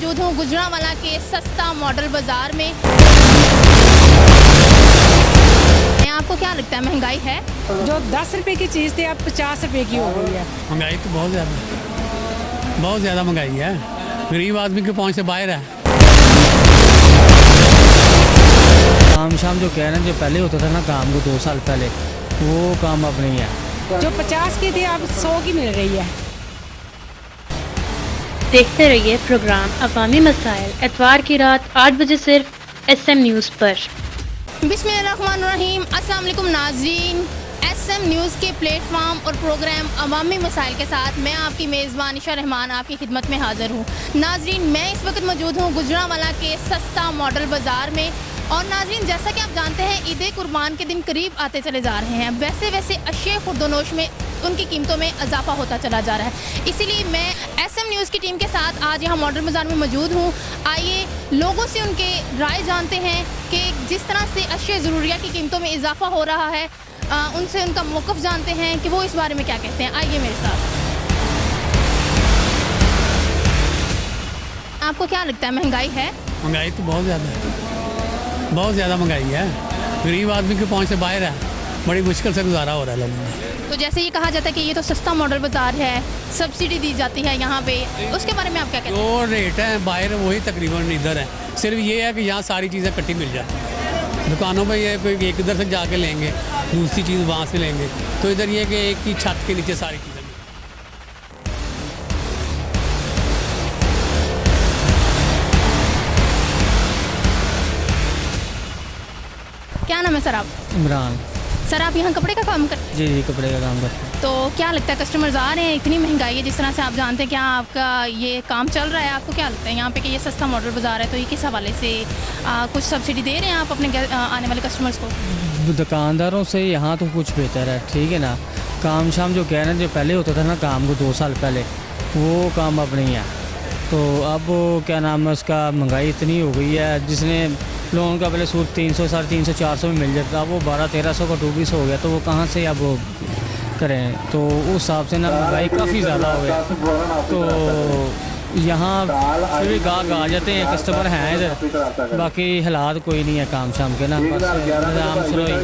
मौजूद हूँ गुजरांवाला के सस्ता मॉडल बाज़ार में। आपको क्या लगता है महंगाई है? जो 10 रुपए की चीज़ थी अब 50 रुपए की हो गई है। महंगाई तो बहुत ज़्यादा महंगाई है। गरीब आदमी के पहुँच से बाहर है। काम शाम जो कह रहे हैं, जो पहले होता था ना काम को 2 साल पहले, वो काम अब नहीं है। जो 50 की थी अब 100 की मिल रही है। देखते रहिए प्रोग्राम अवामी मसाइल एतवार की रात 8 बजे सिर्फ SM न्यूज़ पर। बिस्मिल्लाहिर्रहमानिर्रहीम। अस्सलाम वालेकुम नाज़रीन, SM न्यूज़ के प्लेटफॉर्म और प्रोग्राम अवामी मसाइल के साथ मैं आपकी मेज़बान इशा रहमान आपकी खिदमत में हाज़िर हूँ। नाज़रीन, मैं इस वक्त मौजूद हूँ गुजरांवाला के सस्ता मॉडल बाज़ार में। और नाज़रीन, जैसा कि आप जानते हैं ईद कुर्बान के दिन करीब आते चले जा रहे हैं, वैसे वैसे अशिया खुर्दनोश में उनकी कीमतों में इजाफा होता चला जा रहा है। इसीलिए मैं SM न्यूज़ की टीम के साथ आज यहाँ मॉडल बाज़ार में मौजूद हूँ। आइए लोगों से उनके राय जानते हैं कि जिस तरह से अशिया ज़रूरिया की कीमतों में इजाफा हो रहा है, उनसे उनका मौक़िफ़ जानते हैं कि वो इस बारे में क्या कहते हैं। आइए मेरे साथ। आपको क्या लगता है महंगाई है? महंगाई तो बहुत ज़्यादा महंगाई है। गरीब आदमी के पहुँच से बाहर है। बड़ी मुश्किल से गुजारा हो रहा है लोगों का। तो जैसे ये कहा जाता है कि ये तो सस्ता मॉडल बाज़ार है, सब्सिडी दी जाती है यहाँ पे, उसके बारे में आप क्या कहते हैं? जो रेट है बाहर वही तकरीबन इधर है। सिर्फ ये है कि यहाँ सारी चीज़ें कट्टी मिल जाती हैं। दुकानों पे ये कोई एक इधर से जाके लेंगे, दूसरी चीज़ वहाँ से लेंगे, तो इधर ये कि एक ही छत के नीचे सारी चीज़ें। क्या नाम है सर आप? इमरान। सर आप यहाँ कपड़े का काम करते हैं? जी कपड़े का काम करते हैं। तो क्या लगता है कस्टमर्स आ रहे हैं? इतनी महंगाई है जिस तरह से आप जानते हैं, क्या आपका ये काम चल रहा है? आपको क्या लगता है यहाँ पे कि ये सस्ता मॉडल बाज़ार है, तो ये किस हवाले से कुछ सब्सिडी दे रहे हैं आप अपने आने वाले कस्टमर्स को? दुकानदारों से यहाँ तो कुछ बेहतर है, ठीक है ना। काम शाम जो कह रहे हैं, जो पहले होता था ना काम को 2 साल पहले, वो काम अब नहीं है। तो अब क्या नाम है उसका, महंगाई इतनी हो गई है, जिसने लोगों का पहले सूट 300, 350, 400 में मिल जाता, वो 1200-1300 का 220 हो गया, तो वो कहाँ से अब करें। तो उस हिसाब से ना महंगाई काफ़ी ज़्यादा हो गया। तो यहाँ फिर भी गाहक आ जाते हैं, कस्टमर हैं इधर, बाकी हालात कोई नहीं है काम शाम के ना, बस निज़ाम स्लो ही है।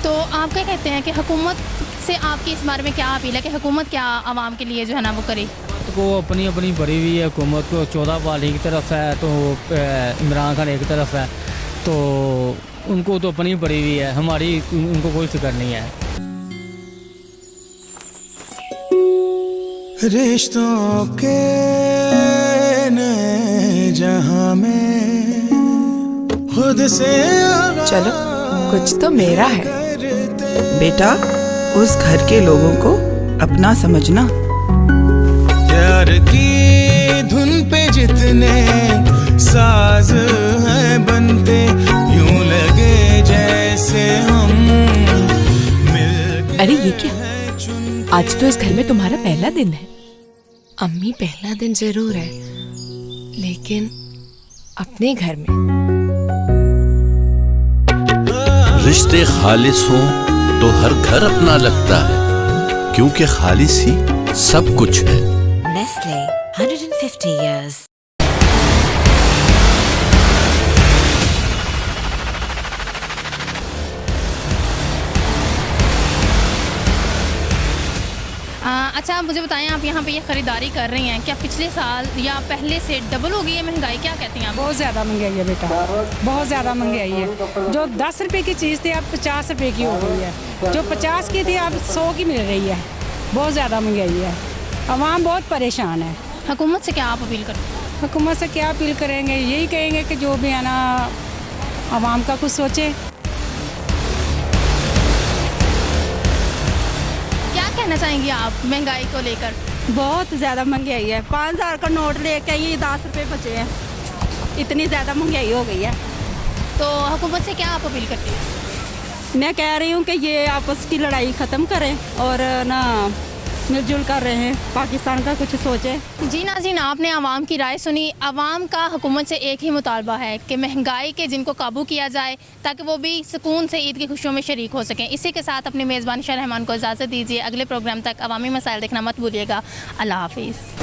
तो आप क्या कहते हैं कि हुकूमत से आपकी इस बारे में क्या अपील है कि हुकूमत क्या आवाम के लिए जो है ना वो करे? को अपनी अपनी बड़ी हुई है हुकूमत को, 14 वाली की तरफ है तो इमरान खान एक तरफ है, तो उनको तो अपनी बड़ी हुई है, हमारी उनको कोई फिक्र नहीं है। रिश्तों के नए जहां में खुद से चलो कुछ तो मेरा है बेटा, उस घर के लोगों को अपना समझना। प्यार की धुन पे जितने साज हैं बनते, यूं लगे जैसे हम मिल। अरे ये क्या, आज तो इस घर में तुम्हारा पहला दिन है। अम्मी पहला दिन जरूर है, लेकिन अपने घर में। रिश्ते खालिस हों तो हर घर अपना लगता है, क्योंकि खालिस ही सब कुछ है। Nestle, 150 years. अच्छा मुझे बताएं, आप यहाँ पे ये ख़रीदारी कर रही हैं, क्या पिछले साल या पहले से डबल हो गई है महंगाई? क्या कहती हैं आप? बहुत ज़्यादा महंगाई है बेटा, बहुत ज़्यादा महंगाई है। जो 10 रुपए की चीज़ थी अब 50 रुपए की हो गई है। जो 50 की थी अब 100 की मिल रही है। बहुत ज़्यादा महंगाई है, आवाम बहुत परेशान है। हुकूमत से क्या आप अपील करते हैं? हुकूमत से क्या अपील करेंगे, यही कहेंगे कि जो भी है ना आवाम का कुछ सोचे। क्या कहना चाहेंगी आप महंगाई को लेकर? बहुत ज़्यादा महंगाई है। 5000 का नोट लेके ये 10 रुपये बचे हैं, इतनी ज़्यादा महंगाई हो गई है। तो हुकूमत से क्या आप अपील करती हैं? मैं कह रही हूँ कि ये आपस की लड़ाई ख़त्म करें और ना मिलजुल कर रहे हैं, पाकिस्तान का कुछ सोचे। जी नाज़रीन, आपने आवाम की राय सुनी। आवाम का हुकूमत से एक ही मुतालबा है कि महंगाई के जिनको काबू किया जाए, ताकि वो भी सुकून से ईद की खुशियों में शरीक हो सकें। इसी के साथ अपनी मेज़बान इशा रहमान को इजाज़त दीजिए। अगले प्रोग्राम तक अवामी मसाइल देखना मत भूलिएगा। अल्लाह हाफिज़।